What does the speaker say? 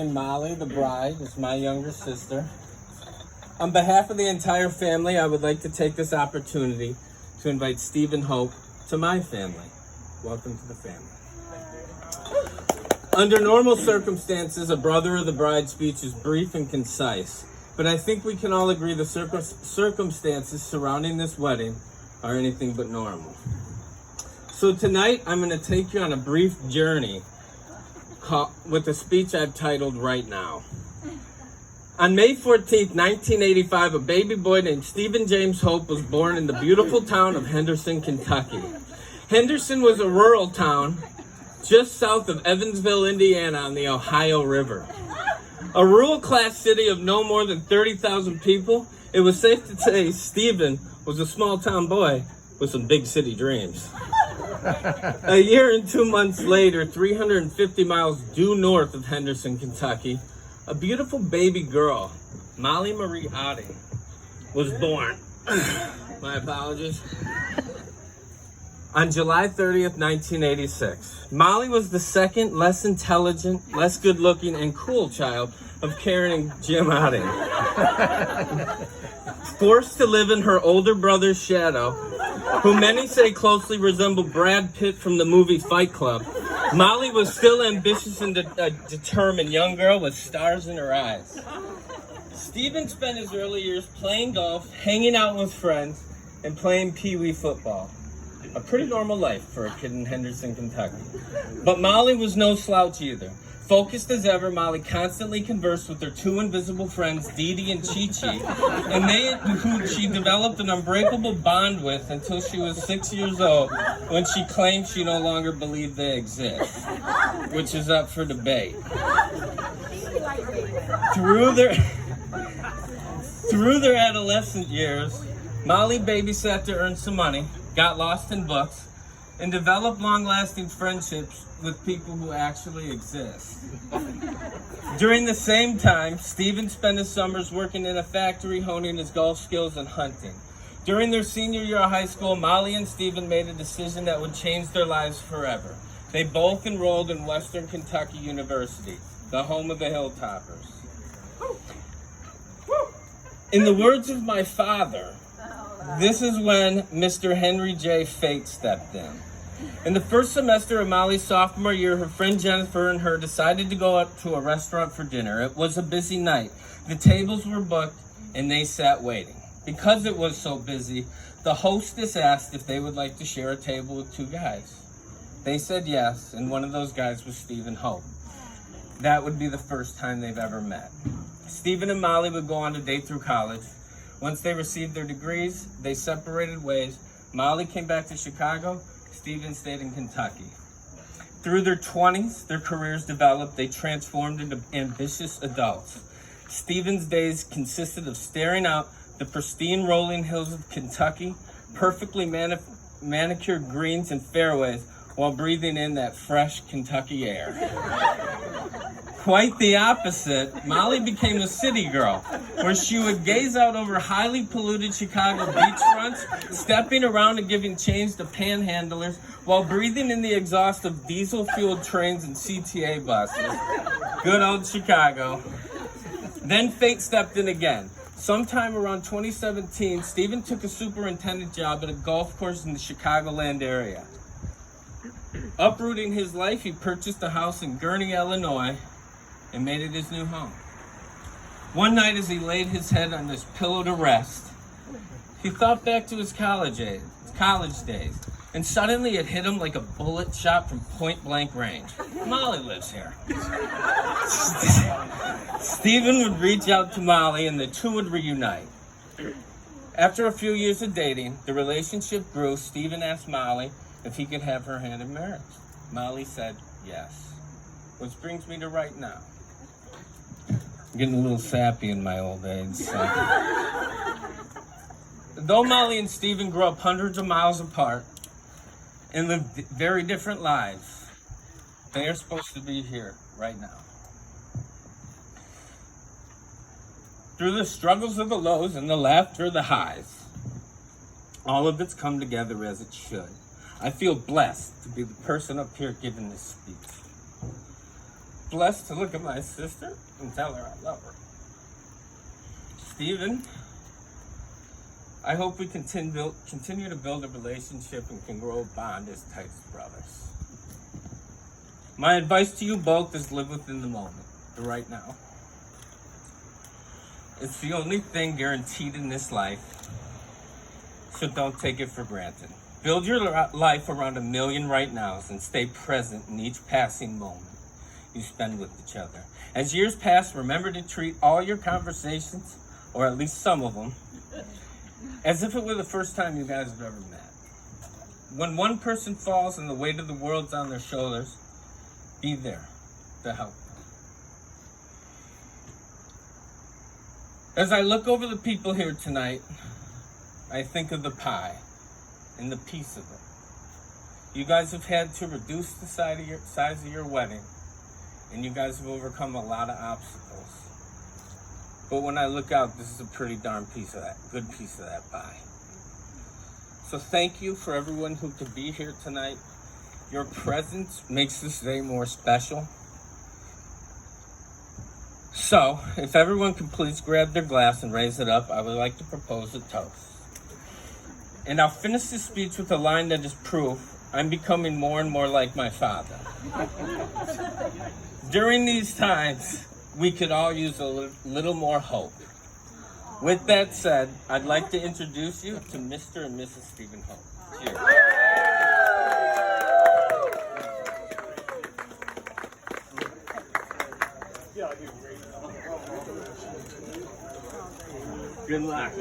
Molly, the bride, is my younger sister. On behalf of the entire family, I would like to take this opportunity to invite Stephen Hope to my family. Welcome to the family. Under normal circumstances, a brother of the bride's speech is brief and concise, but I think we can all agree the circumstances surrounding this wedding are anything but normal. So tonight, I'm going to take you on a brief journey with a speech I've titled Right Now. On May 14th, 1985, a baby boy named Stephen James Hope was born in the beautiful town of Henderson, Kentucky. Henderson was a rural town just south of Evansville, Indiana on the Ohio River. A rural-class city of no more than 30,000 people, it was safe to say Stephen was a small-town boy with some big city dreams. A year and 2 months later, 350 miles due north of Henderson, Kentucky, a beautiful baby girl, Molly Marie Odding, was born. My apologies. On July 30th, 1986. Molly was the second, less intelligent, less good-looking, and cool child of Karen and Jim Odding. Forced to live in her older brother's shadow, who many say closely resembled Brad Pitt from the movie Fight Club, Molly was still ambitious and a determined young girl with stars in her eyes. Stephen spent his early years playing golf, hanging out with friends, and playing pee-wee football. A pretty normal life for a kid in Henderson, Kentucky. But Molly was no slouch either. Focused as ever, Molly constantly conversed with her two invisible friends, Dee Dee and Chi Chi, and who she developed an unbreakable bond with until she was 6 years old, when she claimed she no longer believed they exist, which is up for debate. Through their adolescent years, Molly babysat to earn some money, got lost in books, and developed long-lasting friendships with people who actually exist. During the same time, Stephen spent his summers working in a factory, honing his golf skills and hunting. During their senior year of high school, Molly and Stephen made a decision that would change their lives forever. They both enrolled in Western Kentucky University, the home of the Hilltoppers. In the words of my father, this is when Mr. Henry J. Fate stepped in. In the first semester of Molly's sophomore year, her friend Jennifer and her decided to go out to a restaurant for dinner. It was a busy night. The tables were booked, and they sat waiting. Because it was so busy, the hostess asked if they would like to share a table with two guys. They said yes, and one of those guys was Stephen Hope. That would be the first time they've ever met. Stephen and Molly would go on to date through college. Once they received their degrees, they separated ways. Molly came back to Chicago. Stephen stayed in Kentucky. Through their 20s, their careers developed. They transformed into ambitious adults. Stephen's days consisted of staring out the pristine rolling hills of Kentucky, perfectly manicured greens and fairways, while breathing in that fresh Kentucky air. Quite the opposite, Molly became a city girl, where she would gaze out over highly polluted Chicago beachfronts, stepping around and giving change to panhandlers, while breathing in the exhaust of diesel-fueled trains and CTA buses. Good old Chicago. Then fate stepped in again. Sometime around 2017, Stephen took a superintendent job at a golf course in the Chicagoland area. Uprooting his life, he purchased a house in Gurnee, Illinois, and made it his new home. One night as he laid his head on his pillow to rest, he thought back to his college days, and suddenly it hit him like a bullet shot from point blank range. Molly lives here. Stephen would reach out to Molly and the two would reunite. After a few years of dating, the relationship grew. Stephen asked Molly if he could have her hand in marriage. Molly said yes. Which brings me to right now. I'm getting a little sappy in my old age. So. Though Molly and Stephen grew up hundreds of miles apart and lived very different lives, they are supposed to be here right now. Through the struggles of the lows and the laughter of the highs, all of it's come together as it should. I feel blessed to be the person up here giving this speech. blessed to look at my sister and tell her I love her. Stephen, I hope we continue to build a relationship and can grow a bond as tight as brothers. My advice to you both is live within the moment, the right now. It's the only thing guaranteed in this life, so don't take it for granted. Build your life around a million right nows and stay present in each passing moment you spend with each other. As years pass, remember to treat all your conversations, or at least some of them, as if it were the first time you guys have ever met. When one person falls and the weight of the world's on their shoulders, be there to help them. As I look over the people here tonight, I think of the pie and the piece of it. You guys have had to reduce the size of your wedding, and you guys have overcome a lot of obstacles. But when I look out, this is a pretty darn good piece of that pie. So thank you for everyone who could be here tonight. Your presence makes this day more special. So, if everyone can please grab their glass and raise it up, I would like to propose a toast. And I'll finish this speech with a line that is proof I'm becoming more and more like my father. During these times, we could all use a little more hope. With that said, I'd like to introduce you to Mr. and Mrs. Stephen Hope. Cheers. Good luck.